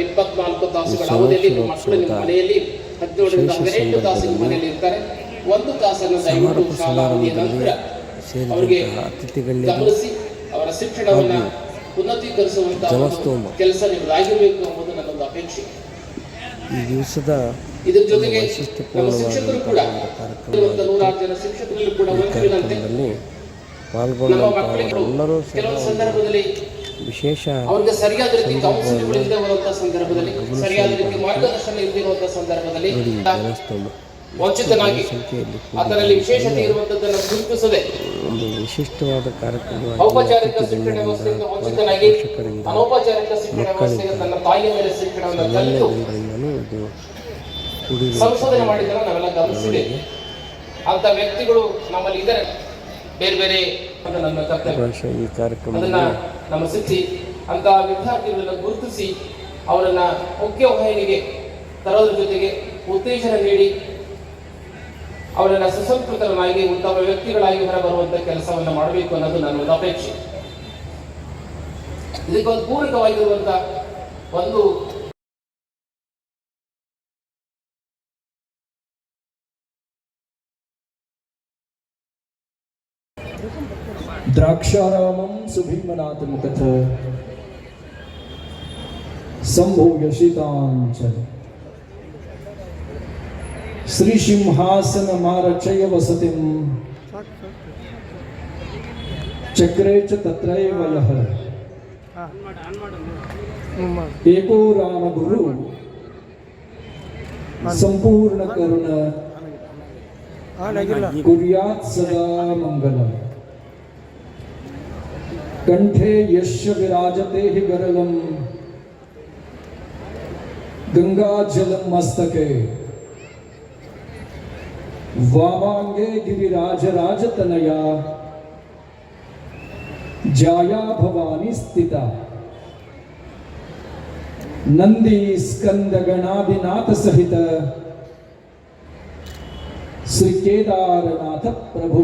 24 ತಾಸುಗಳ ಅವಧಿಯಲ್ಲಿ ಮಕ್ಕಳು ನಿಮ್ಮ ಮನೆಯಲ್ಲಿ 17ರಿಂದ 18 ತಾಸು ನಿಮ್ಮ ಮನೆಯಲ್ಲಿ ಇರ್ತಾರೆ. 1 ತಾಸನ್ನು ದಯವಿಟ್ಟು ಶಾಲಾ ಅವಧಿಯ ನಂತರ ಅವರಿಗೆ ಗಮನಿಸಿ ಅವರ ಶಿಕ್ಷಣವನ್ನು ಉನ್ನತೀಕರಿಸುವಂತಹ ಕೆಲಸ ನಿಮ್ಮದಾಗಿರಬೇಕು ಎಂಬುದು ನನ್ನೊಂದು ಅಪೇಕ್ಷೆ. ಈ ದಿವಸದ ಇದರ ಜೊತೆಗೆ ನಮ್ಮ ಶಿಕ್ಷಕರು ಕೂಡ 106 ಜನ ಶಿಕ್ಷಕರಲ್ಲಿ ಕೂಡ ವಂಚಿತರಂತೆ ಪಾಲ್ಗೊಂಡು ಕೆಲವು ಸಂದರ್ಭದಲ್ಲಿ ವಿಶೇಷ ಅವರಿಗೆ ಸರಿಯಾದ ರೀತಿ ಕೌನ್ಸಿಲಿಂಗ್ ಇಲ್ಲದೆ ಬರುವಂತಹ ಸಂದರ್ಭದಲ್ಲಿ, ಸರಿಯಾದ ರೀತಿ ಮಾರ್ಗದರ್ಶನ ಇಲ್ಲದೆ ಇರುವಂತಹ ಸಂದರ್ಭದಲ್ಲಿ ವಂಚಿತನಾಗಿ ಅದರಲ್ಲಿ ವಿಶೇಷತೆ ಇರುವಂತದ್ದನ್ನು ಗುರುತಿಸದೆ ಒಂದು ವಿಶಿಷ್ಟವಾದ ಕಾರ್ಯಕ್ರಮ ಔಪಚಾರಿಕ ಶಿಕ್ಷಣ ವ್ಯವಸ್ಥೆಯಿಂದ ವಂಚಿತನಾಗಿ ಅನೌಪಚಾರಿಕ ಶಿಕ್ಷಣ ವ್ಯವಸ್ಥೆಗೆ ತನ್ನ ತಾಯಿಯ ಮೇಲೆ ಶಿಕ್ಷಣವನ್ನು ಕಲಿತು ಸಂಶೋಧನೆ ಮಾಡಿದ್ದನ್ನು ನಾವೆಲ್ಲ ಗಮನಿಸಿದ್ದೇವೆ. ಅಂತ ವ್ಯಕ್ತಿಗಳು ನಮ್ಮಲ್ಲಿ ಇದ್ದಾರೆ. ಬೇರೆ ಬೇರೆ ನನ್ನ ಕರ್ತವ್ಯ ಈ ಕಾರ್ಯಕ್ರಮ ಅದನ್ನ ನಮ್ಮ ಶಿಕ್ಷಿ ಅಂತ ವಿದ್ಯಾರ್ಥಿಗಳನ್ನ ಗುರುತಿಸಿ ಅವರನ್ನ ಮುಖ್ಯವಾಹಿನಿಗೆ ತರೋದ್ರ ಜೊತೆಗೆ ಉತ್ತೇಜನ ನೀಡಿ ಅವರನ್ನ ಸುಸಂಸ್ಕೃತರನ್ನಾಗಿ ಉತ್ತಮ ವ್ಯಕ್ತಿಗಳಾಗಿ ಹೊರಬರುವಂತ ಕೆಲಸವನ್ನು ಮಾಡಬೇಕು ಅನ್ನೋದು ನನ್ನ ಒಂದು ಅಪೇಕ್ಷೆ. ಇದಕ್ಕೊಂದು ಪೂರಕವಾಗಿರುವಂತ ಒಂದು द्राक्षारामं सुभीमनाथं कथ संभोग्य शीतांचल श्रीसिंहासन मारचय वसतिं चक्रे च तत्रैव यः एको राम गुरु संपूर्ण करुण कुर्यात् सदा मंगलम् कंठे यस्य विराजते हि गरलं गंगाजलं मस्तके वामांगे गिरिराजराजतनया जाया भवानी स्थिता नंदी स्कंद गणादिनाथ सहित श्री केदारनाथ प्रभु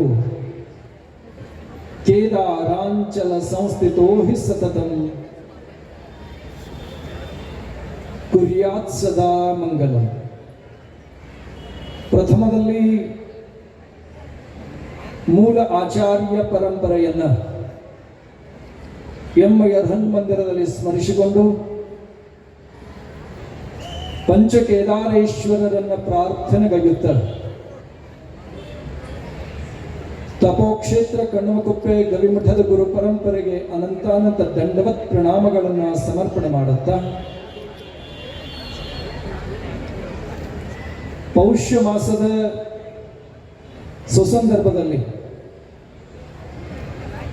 केदारांचल संस्थितो हि सततं कुर्यात् सदा मंगलम्. ಪ್ರಥಮದಲ್ಲಿ ಮೂಲ ಆಚಾರ್ಯ ಪರಂಪರೆಯನ್ನು ಹನುಮಂದಿರದಲ್ಲಿ ಸ್ಮರಿಸಿಕೊಂಡು ಪಂಚಕೇದಾರೇಶ್ವರರನ್ನ ಪ್ರಾರ್ಥನೆಗೈಯುತ್ತಾರೆ. ತಪೋಕ್ಷೇತ್ರ ಕಣ್ಣುಮಕುಪ್ಪೆ ಗವಿಮಠದ ಗುರು ಪರಂಪರೆಗೆ ಅನಂತಾನಂತ ದಂಡವತ್ ಪ್ರಣಾಮಗಳನ್ನು ಸಮರ್ಪಣೆ ಮಾಡುತ್ತಾ ಪೌಷ್ಯ ಮಾಸದ ಸುಸಂದರ್ಭದಲ್ಲಿ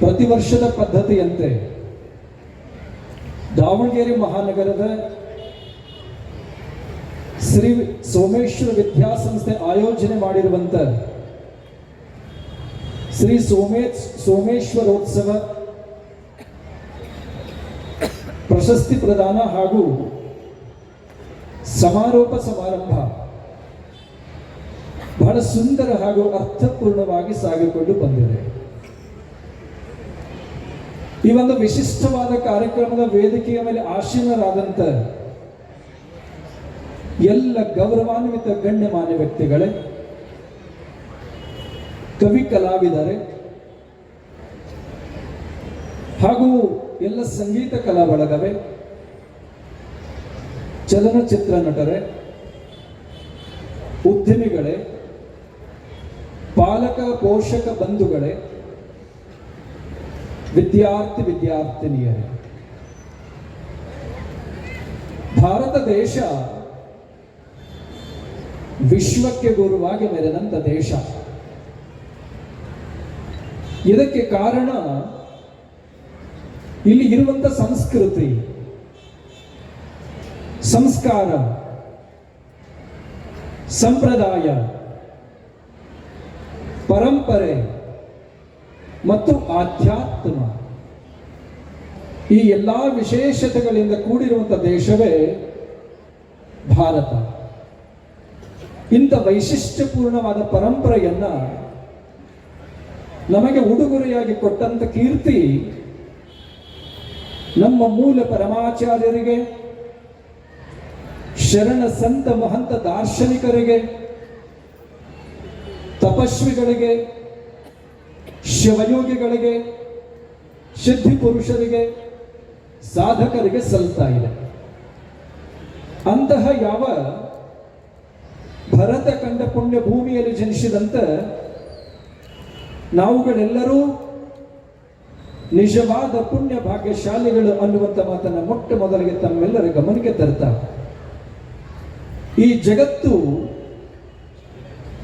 ಪ್ರತಿ ವರ್ಷದ ಪದ್ಧತಿಯಂತೆ ದಾವಣಗೆರೆ ಮಹಾನಗರದ ಶ್ರೀ ಸೋಮೇಶ್ವರ ವಿದ್ಯಾಸಂಸ್ಥೆ ಆಯೋಜನೆ ಮಾಡಿರುವಂತ ಶ್ರೀ ಸೋಮೇಶ್ವರೋತ್ಸವ ಪ್ರಶಸ್ತಿ ಪ್ರದಾನ ಹಾಗೂ ಸಮಾರೋಪ ಸಮಾರಂಭ ಬಹಳ ಸುಂದರ ಹಾಗೂ ಅರ್ಥಪೂರ್ಣವಾಗಿ ಸಾಗಿಕೊಂಡು ಬಂದಿದೆ. ಈ ಒಂದು ವಿಶಿಷ್ಟವಾದ ಕಾರ್ಯಕ್ರಮದ ವೇದಿಕೆಯ ಮೇಲೆ ಆಸೀನರಾದಂತ ಎಲ್ಲ ಗೌರವಾನ್ವಿತ ಗಣ್ಯಮಾನ್ಯ ವ್ಯಕ್ತಿಗಳೇ, ಕವಿ ಕಲಾವಿದರೆ ಹಾಗೂ ಎಲ್ಲ ಸಂಗೀತ ಕಲಾ ಬಳಗವೇ, ಚಲನಚಿತ್ರ ನಟರೇ, ಉದ್ಯಮಿಗಳೇ, ಪಾಲಕ ಪೋಷಕ ಬಂಧುಗಳೇ, ವಿದ್ಯಾರ್ಥಿನಿಯರೇ, ಭಾರತ ದೇಶ ವಿಶ್ವಕ್ಕೆ ಗುರುವಾಗಿ ಮೆರೆದಂತ ದೇಶ. ಇದಕ್ಕೆ ಕಾರಣ ಇಲ್ಲಿ ಇರುವಂತ ಸಂಸ್ಕೃತಿ, ಸಂಸ್ಕಾರ, ಸಂಪ್ರದಾಯ, ಪರಂಪರೆ ಮತ್ತು ಆಧ್ಯಾತ್ಮ, ಈ ಎಲ್ಲಾ ವಿಶೇಷತೆಗಳಿಂದ ಕೂಡಿರುವಂತ ದೇಶವೇ ಭಾರತ. ಇಂಥ ವೈಶಿಷ್ಟ್ಯಪೂರ್ಣವಾದ ಪರಂಪರೆಯನ್ನ ನಮಗೆ ಉಡುಗೊರೆಯಾಗಿ ಕೊಟ್ಟಂತ ಕೀರ್ತಿ ನಮ್ಮ ಮೂಲ ಪರಮಾಚಾರ್ಯರಿಗೆ, ಶರಣ ಸಂತ ಮಹಂತ ದಾರ್ಶನಿಕರಿಗೆ, ತಪಸ್ವಿಗಳಿಗೆ, ಶಿವಯೋಗಿಗಳಿಗೆ, ಸಿದ್ಧಿ ಪುರುಷರಿಗೆ, ಸಾಧಕರಿಗೆ ಸಲ್ತಾ ಇದೆ. ಅಂತಹ ಯಾವ ಭರತ ಕಂಡ ಪುಣ್ಯ ಭೂಮಿಯಲ್ಲಿ ಜನಿಸಿದಂತ ನಾವುಗಳೆಲ್ಲರೂ ನಿಜವಾದ ಪುಣ್ಯ ಭಾಗ್ಯಶಾಲಿಗಳು ಅನ್ನುವಂಥ ಮಾತನ್ನ ಮೊಟ್ಟ ಮೊದಲಿಗೆ ತಮ್ಮೆಲ್ಲರ ಗಮನಕ್ಕೆ ತರ್ತಾ, ಈ ಜಗತ್ತು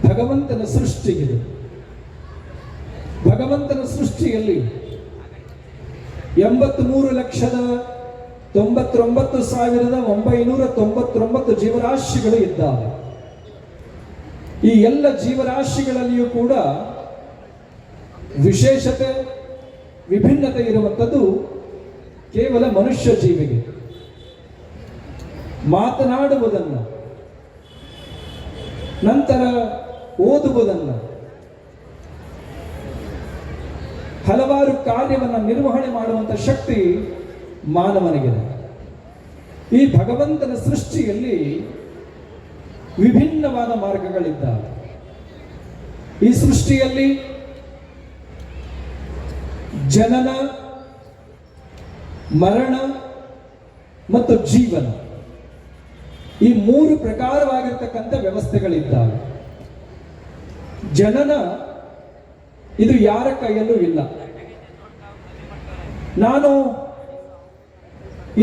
ಭಗವಂತನ ಸೃಷ್ಟಿಗಿದೆ. ಭಗವಂತನ ಸೃಷ್ಟಿಯಲ್ಲಿ 83,99,999 ಜೀವರಾಶಿಗಳು ಇದ್ದಾವೆ. ಈ ಎಲ್ಲ ಜೀವರಾಶಿಗಳಲ್ಲಿಯೂ ಕೂಡ ವಿಶೇಷತೆ, ವಿಭಿನ್ನತೆ ಇರುವಂಥದ್ದು ಕೇವಲ ಮನುಷ್ಯ ಜೀವಿಗೆ. ಮಾತನಾಡುವುದನ್ನು, ನಂತರ ಓದುವುದನ್ನು, ಹಲವಾರು ಕಾರ್ಯವನ್ನು ನಿರ್ವಹಣೆ ಮಾಡುವಂಥ ಶಕ್ತಿ ಮಾನವನಿಗಿದೆ. ಈ ಭಗವಂತನ ಸೃಷ್ಟಿಯಲ್ಲಿ ವಿಭಿನ್ನವಾದ ಮಾರ್ಗಗಳಿದ್ದಾವೆ. ಈ ಸೃಷ್ಟಿಯಲ್ಲಿ ಜನನ, ಮರಣ ಮತ್ತು ಜೀವನ, ಈ 3 ಪ್ರಕಾರವಾಗಿರ್ತಕ್ಕಂಥ ವ್ಯವಸ್ಥೆಗಳಿದ್ದಾವೆ. ಜನನ ಇದು ಯಾರ ಕೈಯಲ್ಲೂ ಇಲ್ಲ. ನಾನು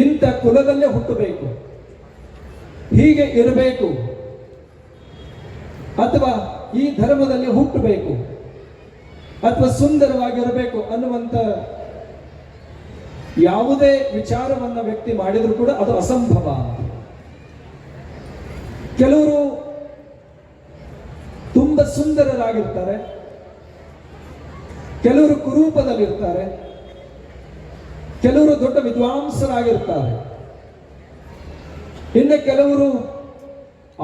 ಇಂಥ ಕುಲದಲ್ಲೇ ಹುಟ್ಟಬೇಕು, ಹೀಗೆ ಇರಬೇಕು, ಅಥವಾ ಈ ಧರ್ಮದಲ್ಲಿ ಹುಟ್ಟಬೇಕು, ಅಥವಾ ಸುಂದರವಾಗಿರಬೇಕು ಅನ್ನುವಂಥ ಯಾವುದೇ ವಿಚಾರವನ್ನ ವ್ಯಕ್ತಿ ಮಾಡಿದರೂ ಕೂಡ ಅದು ಅಸಂಭವ. ಕೆಲವರು ತುಂಬಾ ಸುಂದರರಾಗಿರ್ತಾರೆ, ಕೆಲವರು ಕುರೂಪದಲ್ಲಿರ್ತಾರೆ, ಕೆಲವರು ದೊಡ್ಡ ವಿದ್ವಾಂಸರಾಗಿರ್ತಾರೆ, ಇನ್ನು ಕೆಲವರು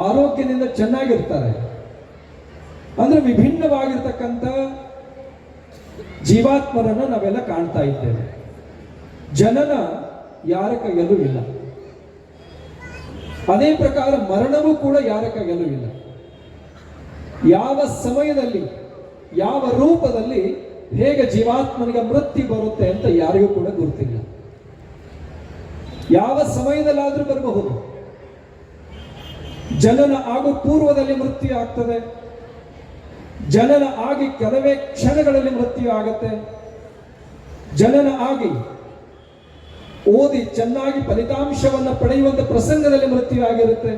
ಆರೋಗ್ಯದಿಂದ ಚೆನ್ನಾಗಿರ್ತಾರೆ. ಅಂದ್ರೆ ವಿಭಿನ್ನವಾಗಿರ್ತಕ್ಕಂಥ ಜೀವಾತ್ಮರನ್ನು ನಾವೆಲ್ಲ ಕಾಣ್ತಾ ಇದ್ದೇವೆ. ಜನನ ಯಾರ ಕೈಯಲ್ಲೂ ಇಲ್ಲ. ಅದೇ ಪ್ರಕಾರ ಮರಣವೂ ಕೂಡ ಯಾರ ಕೈಯಲ್ಲೂ ಇಲ್ಲ. ಯಾವ ಸಮಯದಲ್ಲಿ, ಯಾವ ರೂಪದಲ್ಲಿ, ಹೇಗೆ ಜೀವಾತ್ಮನಿಗೆ ಮೃತ್ಯು ಬರುತ್ತೆ ಅಂತ ಯಾರಿಗೂ ಕೂಡ ಗೊತ್ತಿಲ್ಲ. ಯಾವ ಸಮಯದಲ್ಲಾದ್ರೂ ಬರಬಹುದು. ಜನನ ಆಗೋ ಪೂರ್ವದಲ್ಲಿ ಮೃತ್ಯು ಆಗ್ತದೆ, ಜನನ ಆಗಿ ಕೆಲವೇ ಕ್ಷಣಗಳಲ್ಲಿ ಮೃತ್ಯು ಆಗತ್ತೆ, ಜನನ ಆಗಿ ಓದಿ ಚೆನ್ನಾಗಿ ಫಲಿತಾಂಶವನ್ನು ಪಡೆಯುವಂತ ಪ್ರಸಂಗದಲ್ಲಿ ಮೃತ್ಯು ಆಗಿರುತ್ತೆ,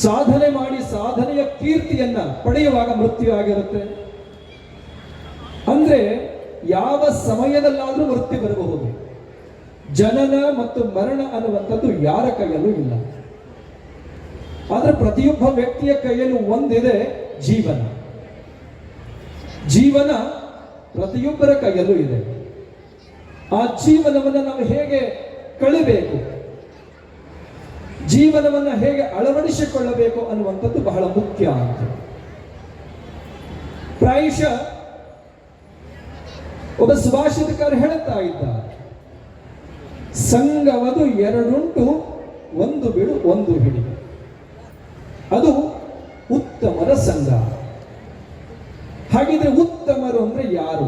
ಸಾಧನೆ ಮಾಡಿ ಸಾಧನೆಯ ಕೀರ್ತಿಯನ್ನ ಪಡೆಯುವಾಗ ಮೃತ್ಯು ಆಗಿರುತ್ತೆ. ಅಂದ್ರೆ ಯಾವ ಸಮಯದಲ್ಲಾದ್ರೂ ಮೃತ್ಯು ಬರಬಹುದು. ಜನನ ಮತ್ತು ಮರಣ ಅನ್ನುವಂಥದ್ದು ಯಾರ ಕೈಯಲ್ಲೂ ಇಲ್ಲ. ಆದ್ರೆ ಪ್ರತಿಯೊಬ್ಬ ವ್ಯಕ್ತಿಯ ಕೈಯಲ್ಲೂ ಒಂದಿದೆ, ಜೀವನ. ಜೀವನ ಪ್ರತಿಯೊಬ್ಬರ ಕೈಯಲ್ಲೂ ಇದೆ. ಆ ಜೀವನವನ್ನು ನಾವು ಹೇಗೆ ಕಳಿಬೇಕು, ಜೀವನವನ್ನು ಹೇಗೆ ಅಳವಡಿಸಿಕೊಳ್ಳಬೇಕು ಅನ್ನುವಂಥದ್ದು ಬಹಳ ಮುಖ್ಯ ಅಂತ. ಪ್ರಾಯಶಃ ಒಬ್ಬ ಸುಭಾಷಿತಕಾರ ಹೇಳುತ್ತಾ ಇದ್ದಾರೆ, ಸಂಘವದು ಎರಡುಂಟು, ಒಂದು ಬಿಡು ಒಂದು ಹಿಡಿ. ಅದು ಉತ್ತಮರ ಸಂಘ. ಹಾಗಿದ್ರೆ ಉತ್ತಮರು ಅಂದ್ರೆ ಯಾರು?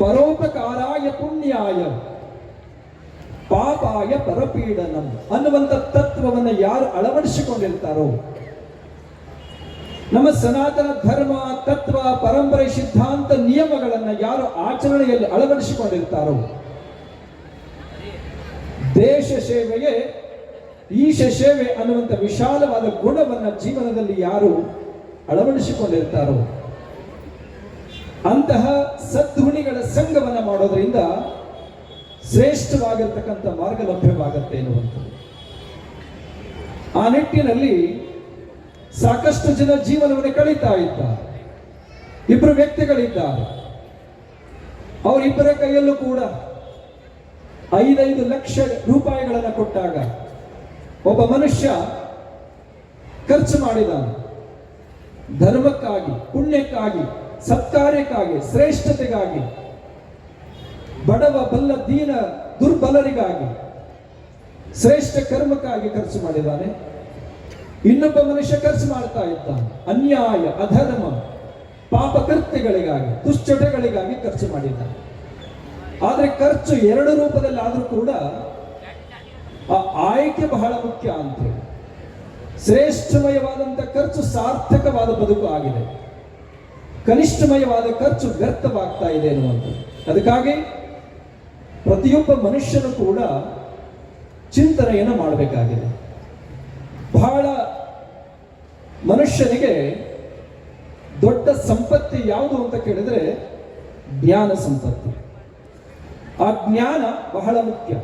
ಪರೋಪಕಾರಾಯ ಪುಣ್ಯಾಯ ಪಾಪಾಯ ಪರಪೀಡನಂ ಅನ್ನುವಂಥ ತತ್ವವನ್ನು ಯಾರು ಅಳವಡಿಸಿಕೊಂಡಿರ್ತಾರೋ, ನಮ್ಮ ಸನಾತನ ಧರ್ಮ ತತ್ವ ಪರಂಪರೆ ಸಿದ್ಧಾಂತ ನಿಯಮಗಳನ್ನು ಯಾರು ಆಚರಣೆಯಲ್ಲಿ ಅಳವಡಿಸಿಕೊಂಡಿರ್ತಾರೋ, ದೇಶ ಸೇವೆಗೆ ಈಶ ಸೇವೆ ಅನ್ನುವಂಥ ವಿಶಾಲವಾದ ಗುಣವನ್ನ ಜೀವನದಲ್ಲಿ ಯಾರು ಅಳವಡಿಸಿಕೊಂಡಿರ್ತಾರೋ, ಅಂತಹ ಸದ್ಗುಣಿಗಳ ಸಂಘವನ್ನ ಮಾಡೋದ್ರಿಂದ ಶ್ರೇಷ್ಠವಾಗಿರ್ತಕ್ಕಂಥ ಮಾರ್ಗ ಲಭ್ಯವಾಗತ್ತೆ ಎನ್ನುವಂಥದ್ದು. ಆ ನಿಟ್ಟಿನಲ್ಲಿ ಸಾಕಷ್ಟು ಜನ ಜೀವನವನ್ನು ಕಳೀತಾ ಇದ್ದಾರೆ. ಇಬ್ಬರು ವ್ಯಕ್ತಿಗಳಿದ್ದಾರೆ. ಅವರಿಬ್ಬರ ಕೈಯಲ್ಲೂ ಕೂಡ 5 ಲಕ್ಷ ರೂಪಾಯಿಗಳನ್ನು ಕೊಟ್ಟಾಗ ಒಬ್ಬ ಮನುಷ್ಯ ಖರ್ಚು ಮಾಡಿದಾನೆ. ಧರ್ಮಕ್ಕಾಗಿ, ಪುಣ್ಯಕ್ಕಾಗಿ, ಸತ್ಕಾರ್ಯಕ್ಕಾಗಿ, ಶ್ರೇಷ್ಠತೆಗಾಗಿ, ಬಡವ ಬಲ್ಲ ದೀನ ದುರ್ಬಲರಿಗಾಗಿ ಶ್ರೇಷ್ಠ ಕರ್ಮಕ್ಕಾಗಿ ಖರ್ಚು ಮಾಡಿದ್ದಾನೆ. ಇನ್ನೊಬ್ಬ ಮನುಷ್ಯ ಖರ್ಚು ಮಾಡ್ತಾ ಇದ್ದಾನೆ ಅನ್ಯಾಯ, ಅಧರ್ಮ, ಪಾಪಕೃತ್ಯಗಳಿಗಾಗಿ, ದುಶ್ಚಟಗಳಿಗಾಗಿ ಖರ್ಚು ಮಾಡಿದ್ದಾನೆ. ಆದ್ರೆ ಖರ್ಚು ಎರಡು ರೂಪದಲ್ಲಿ ಆದ್ರೂ ಕೂಡ ಆ ಆಯ್ಕೆ ಬಹಳ ಮುಖ್ಯ ಅಂತೇಳಿ. ಶ್ರೇಷ್ಠಮಯವಾದಂತ ಖರ್ಚು ಸಾರ್ಥಕವಾದ ಬದುಕು ಆಗಿದೆ, ಕನಿಷ್ಠಮಯವಾದ ಖರ್ಚು ವ್ಯರ್ಥವಾಗ್ತಾ ಇದೆ ಎನ್ನುವಂಥದ್ದು. ಅದಕ್ಕಾಗಿ ಪ್ರತಿಯೊಬ್ಬ ಮನುಷ್ಯನು ಕೂಡ ಚಿಂತನೆಯನ್ನು ಮಾಡಬೇಕಾಗಿದೆ. ಬಹಳ ಮನುಷ್ಯನಿಗೆ ದೊಡ್ಡ ಸಂಪತ್ತಿ ಯಾವುದು ಅಂತ ಕೇಳಿದ್ರೆ ಜ್ಞಾನ ಸಂಪತ್ತಿ. ಆ ಜ್ಞಾನ ಬಹಳ ಮುಖ್ಯ.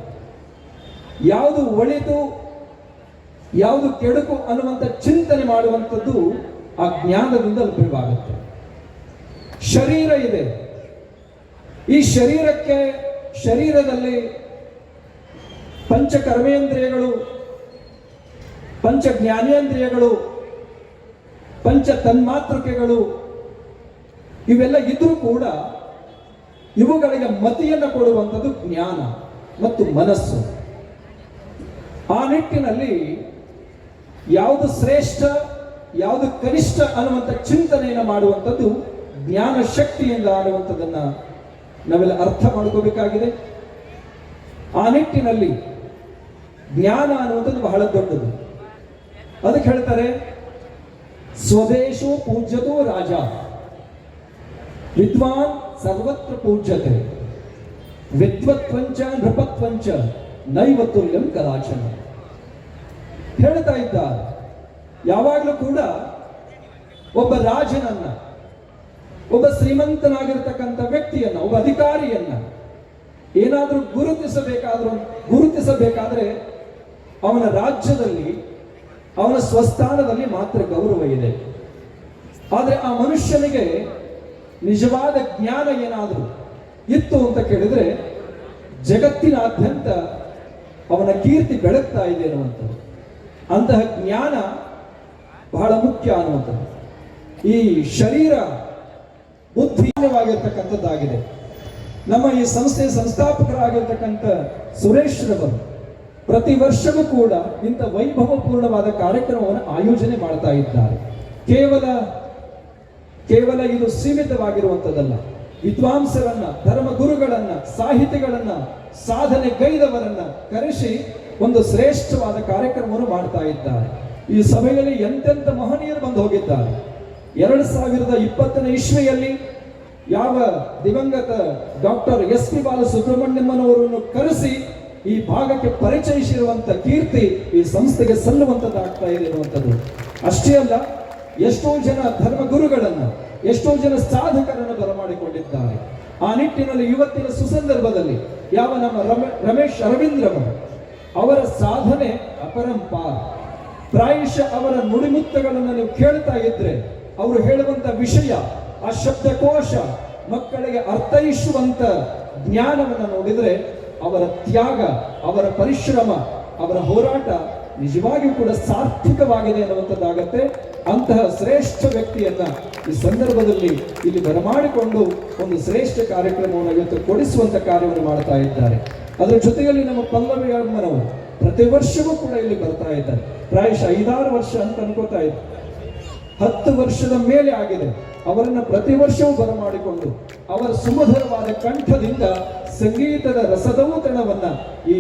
ಯಾವುದು ಒಳಿತು ಯಾವುದು ಕೆಡುಕು ಅನ್ನುವಂಥ ಚಿಂತನೆ ಮಾಡುವಂಥದ್ದು ಆ ಜ್ಞಾನದಿಂದ ಲಭ್ಯವಾಗುತ್ತೆ. ಶರೀರ ಇದೆ, ಈ ಶರೀರದಲ್ಲಿ ಪಂಚ ಕರ್ಮೇಂದ್ರಿಯಗಳು, ಪಂಚ ಜ್ಞಾನೇಂದ್ರಿಯಗಳು, ಪಂಚ ತನ್ಮಾತೃಕೆಗಳು ಇವೆಲ್ಲ ಇದ್ರೂ ಕೂಡ ಇವುಗಳಿಗೆ ಮತಿಯನ್ನು ಕೊಡುವಂಥದ್ದು ಜ್ಞಾನ ಮತ್ತು ಮನಸ್ಸು. ಆ ನಿಟ್ಟಿನಲ್ಲಿ ಯಾವುದು ಶ್ರೇಷ್ಠ ಯಾವುದು ಕನಿಷ್ಠ ಅನ್ನುವಂಥ ಚಿಂತನೆಯನ್ನು ಮಾಡುವಂಥದ್ದು ಜ್ಞಾನ ಶಕ್ತಿಯಿಂದ ಅನ್ನುವಂಥದ್ದನ್ನ ನಾವೆಲ್ಲ ಅರ್ಥ ಮಾಡ್ಕೋಬೇಕಾಗಿದೆ. ಆ ನಿಟ್ಟಿನಲ್ಲಿ ಜ್ಞಾನ ಅನ್ನುವಂಥದ್ದು ಬಹಳ ದೊಡ್ಡದು. ಅದಕ್ಕೆ ಹೇಳ್ತಾರೆ ಸ್ವದೇಶೋ ಪೂಜ್ಯತೋ ರಾಜ ವಿದ್ವಾನ್ ಸರ್ವತ್ರ ಪೂಜ್ಯತೆ ವಿದ್ವತ್ವಂಚ ನೃಪತ್ವಂಚ ನೈವ ತುಲ್ಯಂ ಕದಾಚನ. ಹೇಳ್ತಾ ಇದ್ದಾರೆ ಯಾವಾಗಲೂ ಕೂಡ ಒಬ್ಬ ರಾಜನನ್ನ, ಒಬ್ಬ ಶ್ರೀಮಂತನಾಗಿರ್ತಕ್ಕಂಥ ವ್ಯಕ್ತಿಯನ್ನ, ಒಬ್ಬ ಅಧಿಕಾರಿಯನ್ನ ಏನಾದರೂ ಗುರುತಿಸಬೇಕಾದ್ರೆ ಅವನ ರಾಜ್ಯದಲ್ಲಿ ಅವನ ಸ್ವಸ್ಥಾನದಲ್ಲಿ ಮಾತ್ರ ಗೌರವ ಇದೆ. ಆದರೆ ಆ ಮನುಷ್ಯನಿಗೆ ನಿಜವಾದ ಜ್ಞಾನ ಏನಾದರೂ ಇತ್ತು ಅಂತ ಕೇಳಿದ್ರೆ ಜಗತ್ತಿನಾದ್ಯಂತ ಅವನ ಕೀರ್ತಿ ಬೆಳಗ್ತಾ ಇದೆ ಅನ್ನುವಂಥದ್ದು. ಅಂತಹ ಜ್ಞಾನ ಬಹಳ ಮುಖ್ಯ ಅನ್ನುವಂಥದ್ದು. ಈ ಶರೀರ ಬುದ್ಧಿವಾಗಿರ್ತಕ್ಕಂಥದ್ದಾಗಿದೆ. ನಮ್ಮ ಈ ಸಂಸ್ಥೆಯ ಸಂಸ್ಥಾಪಕರಾಗಿರ್ತಕ್ಕಂಥ ಸುರೇಶ್ ರವರು ಪ್ರತಿ ವರ್ಷವೂ ಕೂಡ ಇಂಥ ವೈಭವಪೂರ್ಣವಾದ ಕಾರ್ಯಕ್ರಮವನ್ನು ಆಯೋಜನೆ ಮಾಡ್ತಾ ಇದ್ದಾರೆ. ಕೇವಲ ಇದು ಸೀಮಿತವಾಗಿರುವಂಥದ್ದಲ್ಲ. ವಿದ್ವಾಂಸರನ್ನ, ಧರ್ಮಗುರುಗಳನ್ನ, ಸಾಹಿತಿಗಳನ್ನ, ಸಾಧನೆ ಗೈದವರನ್ನ ಕರೆಸಿ ಒಂದು ಶ್ರೇಷ್ಠವಾದ ಕಾರ್ಯಕ್ರಮವನ್ನು ಮಾಡ್ತಾ ಇದ್ದಾರೆ. ಈ ಸಭೆಯಲ್ಲಿ ಎಂತೆಂಥ ಮಹನೀಯರು ಬಂದು ಹೋಗಿದ್ದಾರೆ. 2020ನೇ ಇಸ್ವಿಯಲ್ಲಿ ಯಾವ ದಿವಂಗತ ಡಾಕ್ಟರ್ SP ಬಾಲಸುಬ್ರಹ್ಮಣ್ಯಮ್ಮನವರನ್ನು ಕರೆಸಿ ಈ ಭಾಗಕ್ಕೆ ಪರಿಚಯಿಸಿರುವಂತ ಕೀರ್ತಿ ಈ ಸಂಸ್ಥೆಗೆ ಸಲ್ಲುವಂತದ್ದಾಗ್ತಾ ಇದೆ ಅನ್ನುವಂಥದ್ದು. ಅಷ್ಟೇ ಅಲ್ಲ, ಎಷ್ಟೋ ಜನ ಧರ್ಮಗುರುಗಳನ್ನ, ಎಷ್ಟೋ ಜನ ಸಾಧಕರನ್ನು ಬರಮಾಡಿಕೊಂಡಿದ್ದಾರೆ. ಆ ನಿಟ್ಟಿನಲ್ಲಿ ಇವತ್ತಿನ ಸುಸಂದರ್ಭದಲ್ಲಿ ಯಾವ ನಮ್ಮ ರಮೇಶ್ ಅರವಿಂದ್ರವರು ಅವರ ಸಾಧನೆ ಅಪರಂಪಾರ. ಪ್ರಾಯಶಃ ಅವರ ನುಡಿಮುತ್ತಗಳನ್ನು ನೀವು ಕೇಳ್ತಾ ಇದ್ರೆ ಅವರು ಹೇಳುವಂತ ವಿಷಯ, ಆ ಶಬ್ದಕೋಶ, ಮಕ್ಕಳಿಗೆ ಅರ್ಥೈಸುವಂತ ಜ್ಞಾನವನ್ನು ನೋಡಿದ್ರೆ ಅವರ ತ್ಯಾಗ, ಅವರ ಪರಿಶ್ರಮ, ಅವರ ಹೋರಾಟ ನಿಜವಾಗಿಯೂ ಕೂಡ ಸಾರ್ಥಕವಾಗಿದೆ ಅನ್ನುವಂಥದ್ದಾಗತ್ತೆ. ಅಂತಹ ಶ್ರೇಷ್ಠ ವ್ಯಕ್ತಿಯನ್ನ ಈ ಸಂದರ್ಭದಲ್ಲಿ ಇಲ್ಲಿ ಬರಮಾಡಿಕೊಂಡು ಒಂದು ಶ್ರೇಷ್ಠ ಕಾರ್ಯಕ್ರಮವನ್ನು ಇವತ್ತು ಕೊಡಿಸುವಂತ ಕಾರ್ಯವನ್ನು ಮಾಡ್ತಾ ಇದ್ದಾರೆ. ಅದರ ಜೊತೆಯಲ್ಲಿ ನಮ್ಮ ಪಲ್ಲವಿ ಅಮ್ಮನವರು ಪ್ರತಿ ವರ್ಷವೂ ಕೂಡ ಇಲ್ಲಿ ಬರ್ತಾ ಇದ್ದಾರೆ. ಪ್ರಾಯಶಃ 5-6 ವರ್ಷ ಅಂತ ಅನ್ಕೋತಾ ಇದ್ದಾರೆ. 10 ವರ್ಷದ ಮೇಲೆ ಆಗಿದೆ. ಅವರನ್ನ ಪ್ರತಿ ವರ್ಷವೂ ಬರಮಾಡಿಕೊಂಡು ಅವರ ಸುಮಧುರವಾದ ಕಂಠದಿಂದ ಸಂಗೀತದ ರಸದೌತಣವನ್ನ ಈ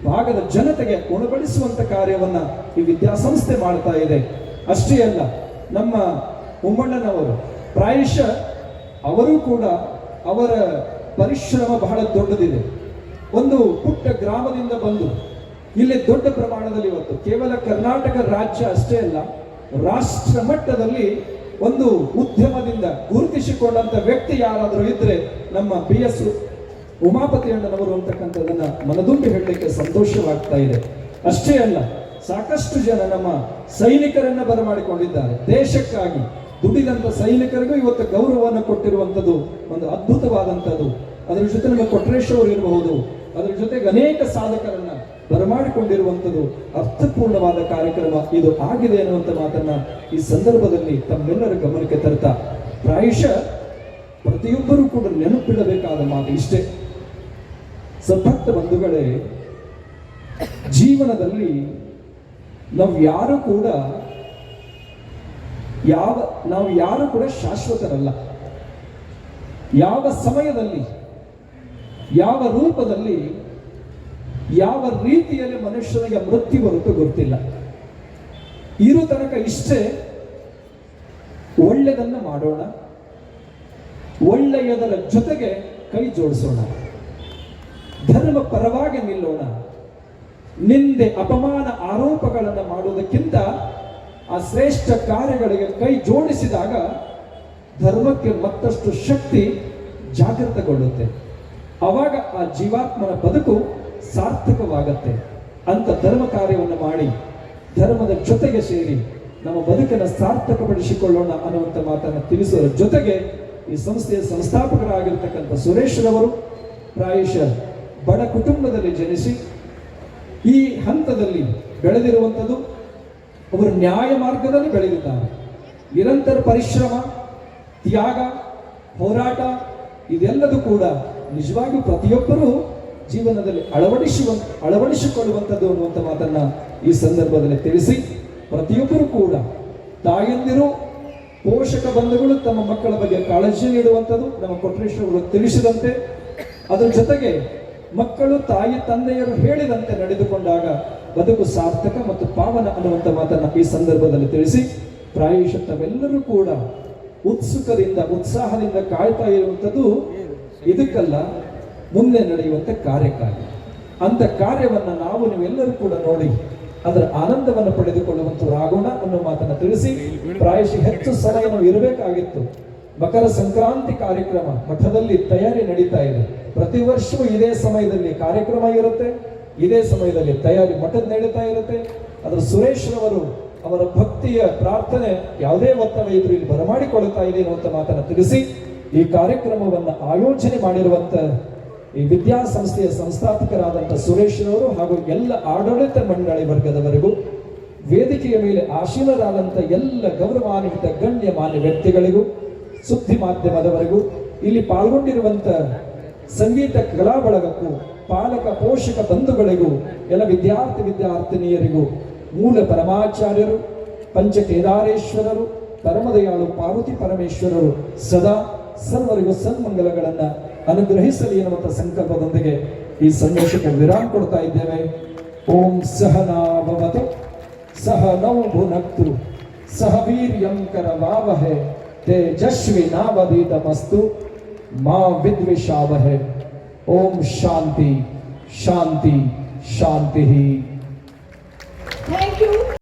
ಭಾಗದ ಜನತೆಗೆ ಉಣಬಡಿಸುವಂತ ಕಾರ್ಯವನ್ನ ಈ ವಿದ್ಯಾಸಂಸ್ಥೆ ಮಾಡ್ತಾ ಇದೆ. ಅಷ್ಟೇ ಅಲ್ಲ, ನಮ್ಮ ಉಮ್ಮಣ್ಣನವರು ಪ್ರಾಯಶಃ ಅವರು ಕೂಡ ಅವರ ಪರಿಶ್ರಮ ಬಹಳ ದೊಡ್ಡದಿದೆ. ಒಂದು ಪುಟ್ಟ ಗ್ರಾಮದಿಂದ ಬಂದು ಇಲ್ಲಿ ದೊಡ್ಡ ಪ್ರಮಾಣದಲ್ಲಿ ಇವತ್ತು ಕೇವಲ ಕರ್ನಾಟಕ ರಾಜ್ಯ ಅಷ್ಟೇ ಅಲ್ಲ, ರಾಷ್ಟ್ರ ಮಟ್ಟದಲ್ಲಿ ಒಂದು ಉದ್ಯಮದಿಂದ ಗುರುತಿಸಿಕೊಂಡಂತ ವ್ಯಕ್ತಿ ಯಾರಾದರೂ ಇದ್ರೆ ನಮ್ಮ PS ಉಮಾಪತಿ ಅಣ್ಣನವರು ಅಂತಕ್ಕಂಥದ್ದನ್ನ ಮನದುಂಬಿ ಹೇಳಲಿಕ್ಕೆ ಸಂತೋಷವಾಗ್ತಾ ಇದೆ. ಅಷ್ಟೇ ಅಲ್ಲ, ಸಾಕಷ್ಟು ಜನ ನಮ್ಮ ಸೈನಿಕರನ್ನ ಬರಮಾಡಿಕೊಂಡಿದ್ದಾರೆ. ದೇಶಕ್ಕಾಗಿ ದುಡಿದಂತ ಸೈನಿಕರಿಗೂ ಇವತ್ತು ಗೌರವವನ್ನು ಕೊಟ್ಟಿರುವಂಥದ್ದು ಒಂದು ಅದ್ಭುತವಾದಂಥದ್ದು. ಅದರ ಜೊತೆ ನಮ್ಮ ಕೊಟ್ರೇಶ್ ಅವರು ಇರಬಹುದು, ಅದರ ಜೊತೆಗೆ ಅನೇಕ ಸಾಧಕರನ್ನ ಬರಮಾಡಿಕೊಂಡಿರುವಂಥದ್ದು ಅರ್ಥಪೂರ್ಣವಾದ ಕಾರ್ಯಕ್ರಮ ಇದು ಆಗಿದೆ ಅನ್ನುವಂಥ ಮಾತನ್ನ ಈ ಸಂದರ್ಭದಲ್ಲಿ ತಮ್ಮೆಲ್ಲರ ಗಮನಕ್ಕೆ ತರ್ತಾ, ಪ್ರಾಯಶಃ ಪ್ರತಿಯೊಬ್ಬರೂ ಕೂಡ ನೆನಪಿಡಬೇಕಾದ ಮಾತು ಇಷ್ಟೇ. ಸದ್ಭಕ್ತ ಬಂಧುಗಳೇ, ಜೀವನದಲ್ಲಿ ನಾವು ಯಾರು ಕೂಡ ಶಾಶ್ವತರಲ್ಲ. ಯಾವ ಸಮಯದಲ್ಲಿ, ಯಾವ ರೂಪದಲ್ಲಿ, ಯಾವ ರೀತಿಯಲ್ಲಿ ಮನುಷ್ಯನಿಗೆ ಮೃತ್ಯು ಬರುತ್ತೋ ಗೊತ್ತಿಲ್ಲ. ಇರೋ ತನಕ ಇಷ್ಟೇ, ಒಳ್ಳೆಯದನ್ನು ಮಾಡೋಣ, ಒಳ್ಳೆಯದರ ಜೊತೆಗೆ ಕೈ ಜೋಡಿಸೋಣ, ಧರ್ಮ ಪರವಾಗಿ ನಿಲ್ಲೋಣ. ನಿಂದೆ, ಅಪಮಾನ, ಆರೋಪಗಳನ್ನು ಮಾಡುವುದಕ್ಕಿಂತ ಆ ಶ್ರೇಷ್ಠ ಕಾರ್ಯಗಳಿಗೆ ಕೈ ಜೋಡಿಸಿದಾಗ ಧರ್ಮಕ್ಕೆ ಮತ್ತಷ್ಟು ಶಕ್ತಿ ಜಾಗೃತಗೊಳ್ಳುತ್ತೆ. ಆವಾಗ ಆ ಜೀವಾತ್ಮನ ಬದುಕು ಸಾರ್ಥಕವಾಗತ್ತೆ. ಅಂತ ಧರ್ಮ ಕಾರ್ಯವನ್ನು ಮಾಡಿ ಧರ್ಮದ ಜೊತೆಗೆ ಸೇರಿ ನಮ್ಮ ಬದುಕನ್ನು ಸಾರ್ಥಕಪಡಿಸಿಕೊಳ್ಳೋಣ ಅನ್ನುವಂಥ ಮಾತನ್ನು ತಿಳಿಸುವ ಜೊತೆಗೆ ಈ ಸಂಸ್ಥೆಯ ಸಂಸ್ಥಾಪಕರಾಗಿರ್ತಕ್ಕಂಥ ಸುರೇಶ್ರವರು ಪ್ರಾಯಶಃ ಬಡ ಕುಟುಂಬದಲ್ಲಿ ಜನಿಸಿ ಈ ಹಂತದಲ್ಲಿ ಬೆಳೆದಿರುವಂಥದ್ದು. ಅವರು ನ್ಯಾಯ ಮಾರ್ಗದಲ್ಲಿ ಬೆಳೆದಿದ್ದಾರೆ. ನಿರಂತರ ಪರಿಶ್ರಮ, ತ್ಯಾಗ, ಹೋರಾಟ ಇದೆಲ್ಲದೂ ಕೂಡ ನಿಜವಾಗಿಯೂ ಪ್ರತಿಯೊಬ್ಬರೂ ಜೀವನದಲ್ಲಿ ಅಳವಡಿಸಿಕೊಳ್ಳುವಂಥದ್ದು ಅನ್ನುವಂಥ ಮಾತನ್ನ ಈ ಸಂದರ್ಭದಲ್ಲಿ ತಿಳಿಸಿ, ಪ್ರತಿಯೊಬ್ಬರು ಕೂಡ ತಾಯಂದಿರು, ಪೋಷಕ ಬಂಧುಗಳು ತಮ್ಮ ಮಕ್ಕಳ ಬಗ್ಗೆ ಕಾಳಜಿ ನೀಡುವಂಥದ್ದು ನಮ್ಮ ಕೊಟ್ರೇಶ್ವರರು ತಿಳಿಸಿದಂತೆ, ಅದರ ಜೊತೆಗೆ ಮಕ್ಕಳು ತಾಯಿ ತಂದೆಯರು ಹೇಳಿದಂತೆ ನಡೆದುಕೊಂಡಾಗ ಬದುಕು ಸಾರ್ಥಕ ಮತ್ತು ಪಾವನ ಅನ್ನುವಂಥ ಮಾತನ್ನ ಈ ಸಂದರ್ಭದಲ್ಲಿ ತಿಳಿಸಿ, ಪ್ರಾಯಶಃ ತಾವೆಲ್ಲರೂ ಕೂಡ ಉತ್ಸುಕದಿಂದ, ಉತ್ಸಾಹದಿಂದ ಕಾಯ್ತಾ ಇರುವಂಥದ್ದು ಇದಕ್ಕಲ್ಲ, ಮುಂದೆ ನಡೆಯುವಂಥ ಕಾರ್ಯಕ್ಕಾಗಿ. ಅಂತ ಕಾರ್ಯವನ್ನ ನೀವೆಲ್ಲರೂ ಕೂಡ ನೋಡಿ ಅದರ ಆನಂದವನ್ನು ಪಡೆದುಕೊಳ್ಳುವಂತವರಾಗೋಣ ಅನ್ನೋ ಮಾತನ್ನ ತಿಳಿಸಿ, ಪ್ರಾಯಶಃ ಹೆಚ್ಚು ಸಮಯ ನಾವು ಇರಬೇಕಾಗಿತ್ತು. ಮಕರ ಸಂಕ್ರಾಂತಿ ಕಾರ್ಯಕ್ರಮ ಮಠದಲ್ಲಿ ತಯಾರಿ ನಡೀತಾ ಇದೆ. ಪ್ರತಿ ವರ್ಷವೂ ಇದೇ ಸಮಯದಲ್ಲಿ ಕಾರ್ಯಕ್ರಮ ಇರುತ್ತೆ, ಇದೇ ಸಮಯದಲ್ಲಿ ತಯಾರಿ ಮಠದ ನಡೀತಾ ಇರುತ್ತೆ. ಅದರ ಸುರೇಶ್ರವರು ಅವರ ಭಕ್ತಿಯ ಪ್ರಾರ್ಥನೆ ಯಾವುದೇ ಒತ್ತಡ ಇದ್ರು ಇಲ್ಲಿ ಬರಮಾಡಿಕೊಳ್ಳುತ್ತಾ ಇದೆ ಅನ್ನುವಂಥ ಮಾತನ್ನು ತಿಳಿಸಿ, ಈ ಕಾರ್ಯಕ್ರಮವನ್ನು ಆಯೋಜನೆ ಮಾಡಿರುವಂತ ಈ ವಿದ್ಯಾಸಂಸ್ಥೆಯ ಸಂಸ್ಥಾಪಕರಾದಂಥ ಸುರೇಶ್ರವರು ಹಾಗೂ ಎಲ್ಲ ಆಡಳಿತ ಮಂಡಳಿ ವರ್ಗದವರೆಗೂ, ವೇದಿಕೆಯ ಮೇಲೆ ಆಶೀನರಾದಂಥ ಎಲ್ಲ ಗೌರವಾನ್ವಿತ ಗಣ್ಯ ಮಾನ್ಯ ವ್ಯಕ್ತಿಗಳಿಗೂ, ಸುದ್ದಿ ಮಾಧ್ಯಮದವರೆಗೂ, ಇಲ್ಲಿ ಪಾಲ್ಗೊಂಡಿರುವಂತ ಸಂಗೀತ ಕಲಾ ಬಳಗಕ್ಕೂ, ಪಾಲಕ ಪೋಷಕ ಬಂಧುಗಳಿಗೂ, ಎಲ್ಲ ವಿದ್ಯಾರ್ಥಿನಿಯರಿಗೂ, ಮೂಲ ಪರಮಾಚಾರ್ಯರು, ಪಂಚಕೇದಾರೇಶ್ವರರು, ಪರಮದಯಾಳು ಪಾರ್ವತಿ ಪರಮೇಶ್ವರರು ಸದಾ ಸರ್ವರಿಗೂ ಸನ್ಮಂಗಲಗಳನ್ನ ಅನುಗ್ರಹಿಸಲಿ ಎನ್ನುವಂಥ ಸಂಕಲ್ಪದೊಂದಿಗೆ ಈ ಸಂದೇಶಕ್ಕೆ ವಿರಾಮ ಕೊಡ್ತಾ ಇದ್ದೇವೆ. ಓಂ ಸಹನಾ ಭವತು ಸಹನೌ ಭುನಕ್ತು ಸಹ ವೀರ್ಯಂ ಕರವಾವಹೈ ತೇಜಸ್ವಿ ನಾವಧೀತಮಸ್ತು ಮಾ ವಿದ್ವಿಷಾವಹೈ. ಓಂ ಶಾಂತಿ ಶಾಂತಿ ಶಾಂತಿ.